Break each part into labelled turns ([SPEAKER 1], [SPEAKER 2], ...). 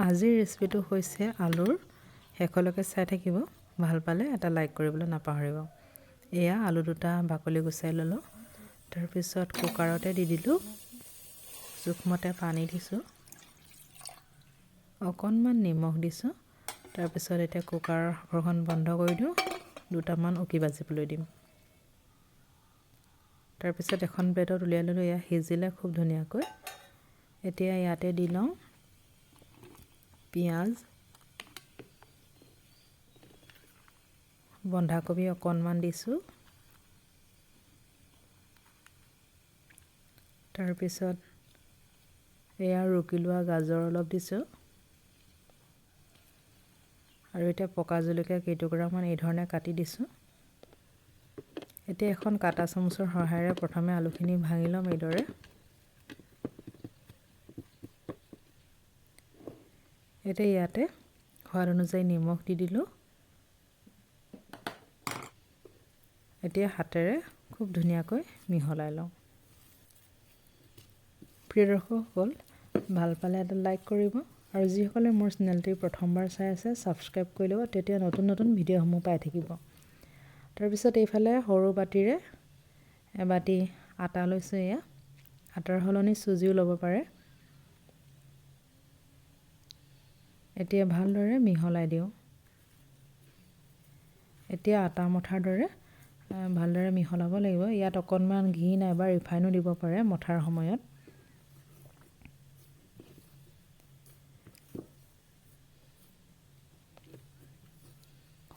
[SPEAKER 1] আজিৰ ৰেচিপিটো হৈছে আলুৰ। শেষলৈকে চাই থাকিব। ভাল পালে এটা লাইক কৰিবলৈ নাপাহৰিব। এয়া আলু দুটা বাকলি গুচাই ল'লোঁ। তাৰপিছত কুকাৰতে দি দিলোঁ। জোখমতে পানী দিছোঁ। অকণমান নিমখ দিছোঁ। তাৰপিছত এতিয়া কুকাৰৰ সাঁফৰখন বন্ধ কৰি দিওঁ। দুটামান উকি বাজিবলৈ দিম। তাৰপিছত এখন প্লেটত উলিয়াই ল'লোঁ। এয়া সিজিলে খুব ধুনীয়াকৈ। এতিয়া ইয়াতে দি লওঁ পিঁয়াজ, বন্ধাকবি অকণমান দিছোঁ। তাৰপিছত এয়া ৰুকি লোৱা গাজৰ অলপ দিছোঁ। আৰু এতিয়া পকা জলকীয়া কেইটুকুৰামান এই ধৰণে কাটি দিছোঁ। এতিয়া এখন কাটা চামুচৰ সহায়েৰে প্ৰথমে আলুখিনি ভাঙি ল'ম এইদৰে। এতিয়া ইয়াতে সোৱাদ অনুযায়ী নিমখ দি দিলোঁ। এতিয়া হাতেৰে খুব ধুনীয়াকৈ মিহলাই লওঁ। প্ৰিয় দৰ্শকসকল, ভাল পালে এটা লাইক কৰিব আৰু যিসকলে মোৰ চেনেলটি প্ৰথমবাৰ চাই আছে ছাবস্ক্ৰাইব কৰি ল'ব, তেতিয়া নতুন নতুন ভিডিঅ'সমূহ পাই থাকিব। তাৰপিছত এইফালে সৰু বাতিৰে এবাতি আটা লৈছোঁ। এয়া আটাৰ সলনি চুজিও ল'ব পাৰে। এতিয়া ভালদৰে মিহলাই দিওঁ। এতিয়া আটা মঠাৰ দৰে ভালদৰে মিহলাব লাগিব। ইয়াত অকণমান ঘি নাইবা ৰিফাইনো দিব পাৰে মঠাৰ সময়ত।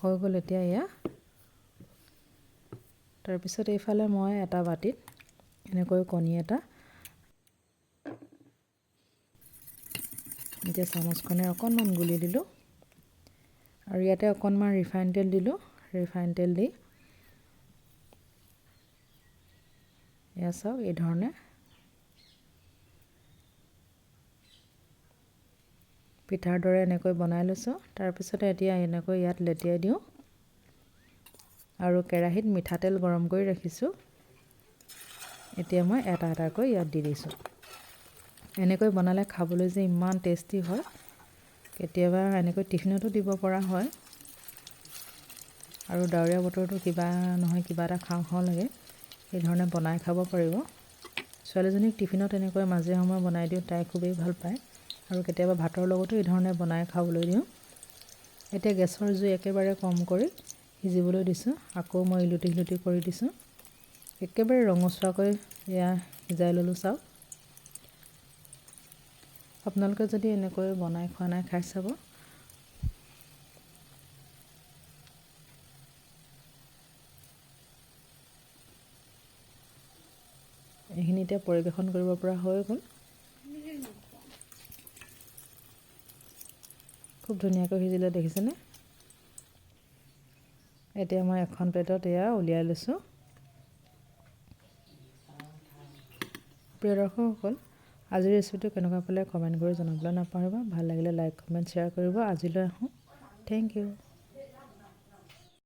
[SPEAKER 1] হৈ গ'ল এতিয়া এয়া। তাৰপিছত এইফালে মই এটা বাতিত এনেকৈ কণী এটা, এতিয়া চামুচখনে অকণমান গুলি দিলোঁ আৰু ইয়াতে অকণমান ৰিফাইন তেল দিলোঁ। ৰিফাইন তেল দি এয়া চাওক এই ধৰণে পিঠাৰ দৰে এনেকৈ বনাই লৈছোঁ। তাৰপিছতে এতিয়া এনেকৈ ইয়াত লেটিয়াই দিওঁ আৰু কেৰাহীত মিঠাতেল গৰম কৰি ৰাখিছোঁ। এতিয়া মই এটা এটাকৈ ইয়াত দি দিছোঁ। এনেকৈ বনালে খাবলৈ যে ইমান টেষ্টি হয়। কেতিয়াবা এনেকৈ টিফিনতো দিব পৰা হয়। আৰু ডাৱৰীয়া বতৰতো কিবা নহয় কিবা এটা খাওঁ খাওঁ লাগে, এই ধৰণে বনাই খাব পাৰিব। ছোৱালীজনীক টিফিনত এনেকৈ মাজে সময়ে বনাই দিওঁ, তাই খুবেই ভাল পায়। আৰু কেতিয়াবা ভাতৰ লগতো এই ধৰণে বনাই খাবলৈ দিওঁ। এতিয়া গেছৰ জুই একেবাৰে কম কৰি সিজিবলৈ দিছোঁ। আকৌ মই ইলুটি সিলুটি কৰি দিছোঁ। একেবাৰে ৰঙচুৱাকৈ এয়া সিজাই ল'লোঁ। চাওক, আপোনালোকে যদি এনেকৈ বনাই খোৱা নাই খাই চাব। এইখিনি এতিয়া পৰিৱেশন কৰিব পৰা হৈ গ'ল। খুব ধুনীয়াকৈ সিজিলে দেখিছেনে? এতিয়া মই এখন প্লেটত এয়া উলিয়াই লৈছোঁ। প্ৰিয় দৰ্শকসকল, আজিৰ ৰেচিপিটো কেনেকুৱা পালে কমেণ্ট কৰি জনাবলৈ নাপাহৰিব। ভাল লাগিলে লাইক কমেণ্ট শ্বেয়াৰ কৰিব। আজিলৈ আহোঁ। Thank U.